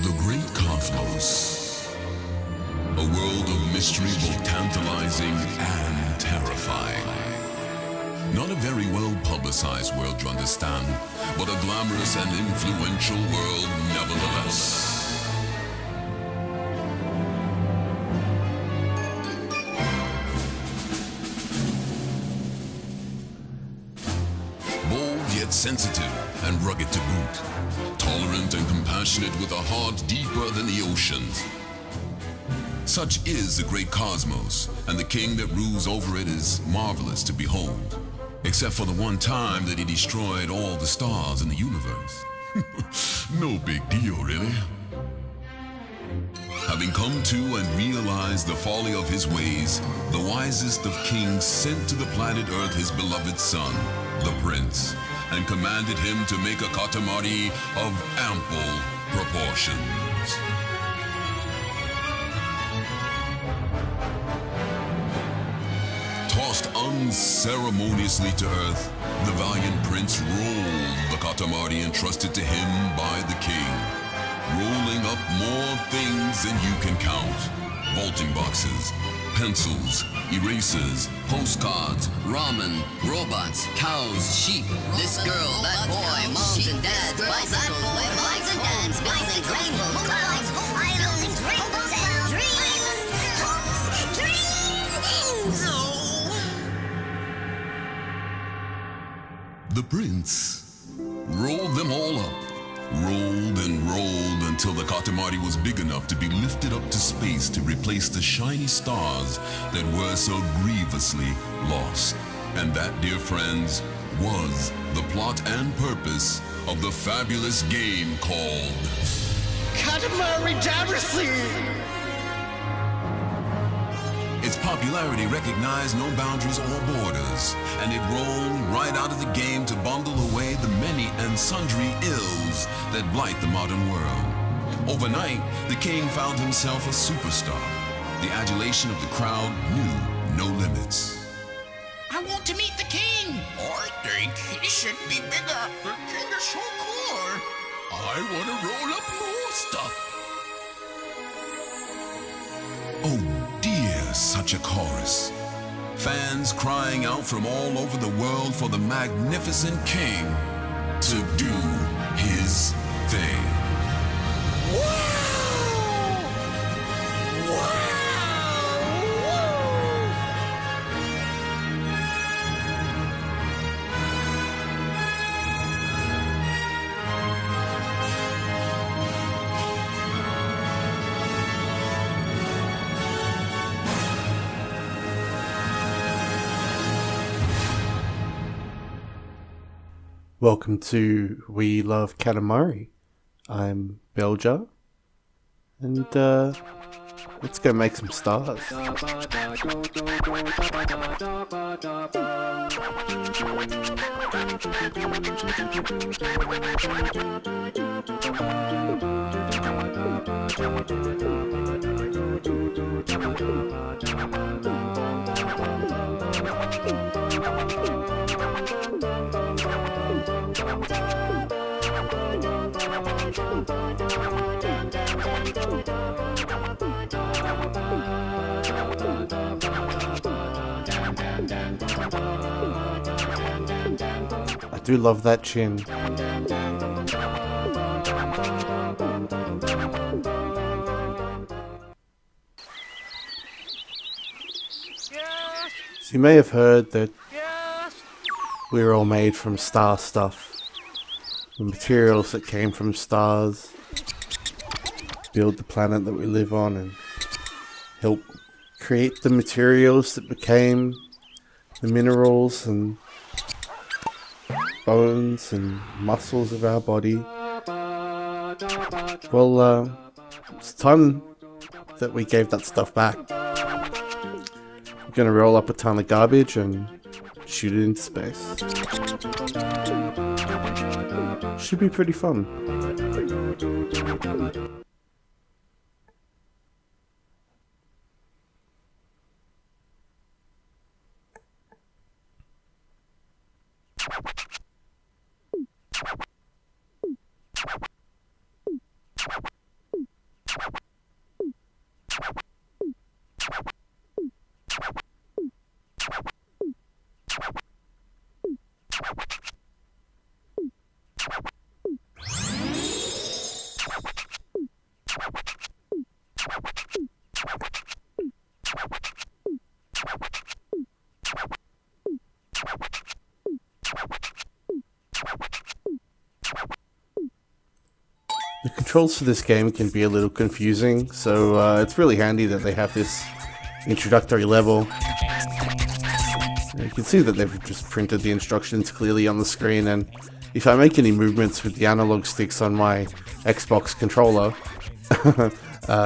The great cosmos. A world of mystery both tantalizing and terrifying. Not a very well publicized world, you understand, but a glamorous and influential world nevertheless. Bold yet sensitive and rugged to boot. Tolerant and compassionate with a heart deeper than the oceans. Such is the great cosmos, and the king that rules over it is marvelous to behold. Except for the one time that he destroyed all the stars in the universe. No big deal, really. Having come to and realized the folly of his ways, the wisest of kings sent to the planet Earth his beloved son, the prince, and commanded him to make a Katamari of ample proportions. Tossed unceremoniously to earth, the valiant prince rolled the Katamari entrusted to him by the king, rolling up more things than you can count. Vaulting boxes, pencils, erasers, postcards, ramen, robots, cows, sheep, this girl, that boy, moms and dads, bicycles, building rainbows, clouds, islands, rainbows and dreams, hopes, dreams. The prince rolled them all up, rolled and rolled until the Katamari was big enough to be lifted up to space to replace the shiny stars that were so grievously lost. And that, dear friends, was the plot and purpose of the fabulous game called Katamari Damacy! Its popularity recognized no boundaries or borders, and it rolled right out of the game to bundle away the many and sundry ills that blight the modern world. Overnight, the king found himself a superstar. The adulation of the crowd knew no limits. I want to meet the king! I think he should be bigger. The king is so cool. I want to roll up more stuff. Oh dear, such a chorus. Fans crying out from all over the world for the magnificent king to do his thing. Welcome to We Love Katamari. I'm Belger, and let's go make some stars. I do love that chin. So you may have heard that we're all made from star stuff. The materials that came from stars build the planet that we live on and help create the materials that became the minerals and bones and muscles of our body. Well, it's time that we gave that stuff back. We're gonna roll up a ton of garbage and shoot it into space. Should be pretty fun. The controls for this game can be a little confusing, so it's really handy that they have this introductory level. You can see that they've just printed the instructions clearly on the screen, and if I make any movements with the analog sticks on my Xbox controller,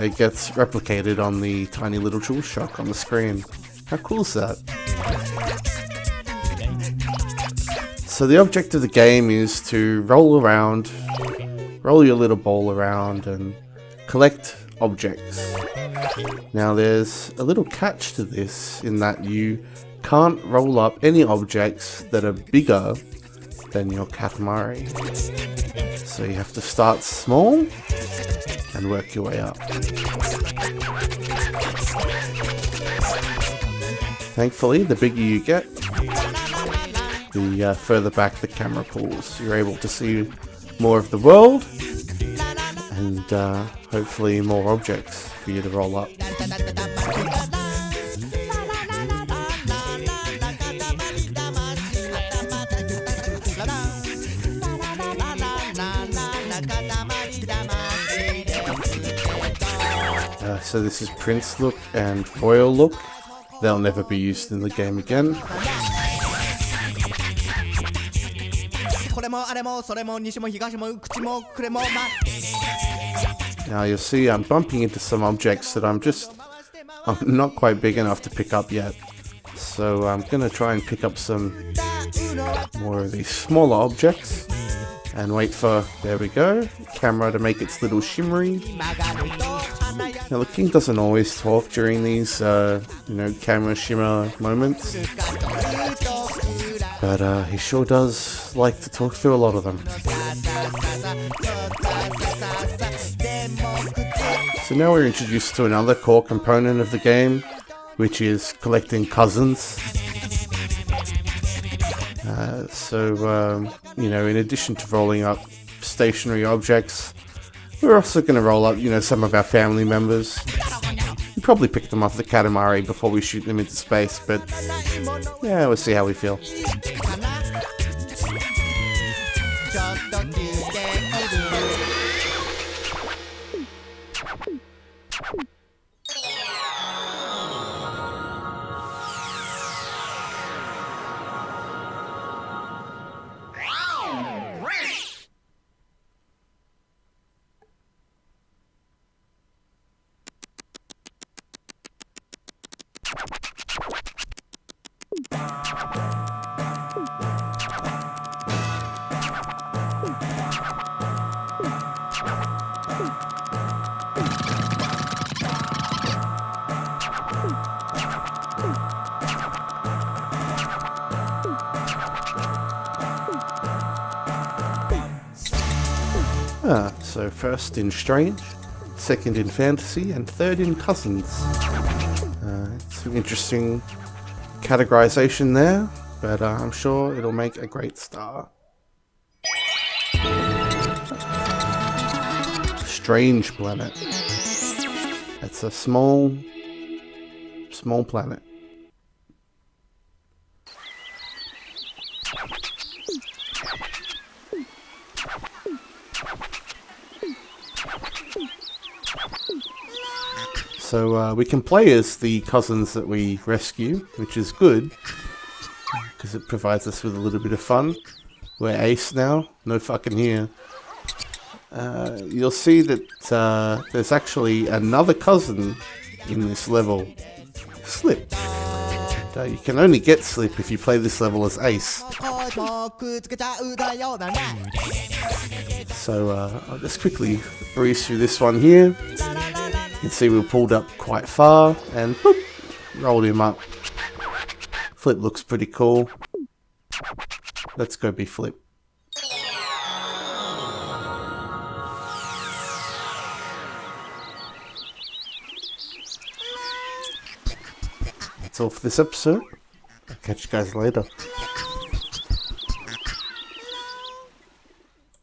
it gets replicated on the tiny little DualShock on the screen. How cool is that? So the object of the game is to roll your little ball around and collect objects. Now there's a little catch to this in that you can't roll up any objects that are bigger than your Katamari. So you have to start small and work your way up. Thankfully, the bigger you get, the further back the camera pulls. You're able to see more of the world and hopefully more objects for you to roll up. So this is Prince look and Royal look. They'll never be used in the game again. Now you'll see I'm bumping into some objects that I'm not quite big enough to pick up yet. So I'm going to try and pick up some more of these smaller objects and wait for, there we go, camera to make its little shimmery. Now the king doesn't always talk during these, camera shimmer moments, but he sure does like to talk through a lot of them. So now we're introduced to another core component of the game, which is collecting cousins. In addition to rolling up stationary objects, we're also going to roll up, some of our family members. We probably pick them off the Katamari before we shoot them into space, but yeah, we'll see how we feel. So first in Strange, second in Fantasy, and third in Cousins. Some interesting categorization there, but I'm sure it'll make a great star. Strange planet. It's a small planet. So we can play as the cousins that we rescue, which is good, because it provides us with a little bit of fun. We're Ace now, no fucking here. You'll see that there's actually another cousin in this level, Slip. And, you can only get Slip if you play this level as Ace. So I'll just quickly breeze through this one here. You can see we pulled up quite far and boop, rolled him up. Flip looks pretty cool. Let's go be Flip. That's all for this episode. I'll catch you guys later.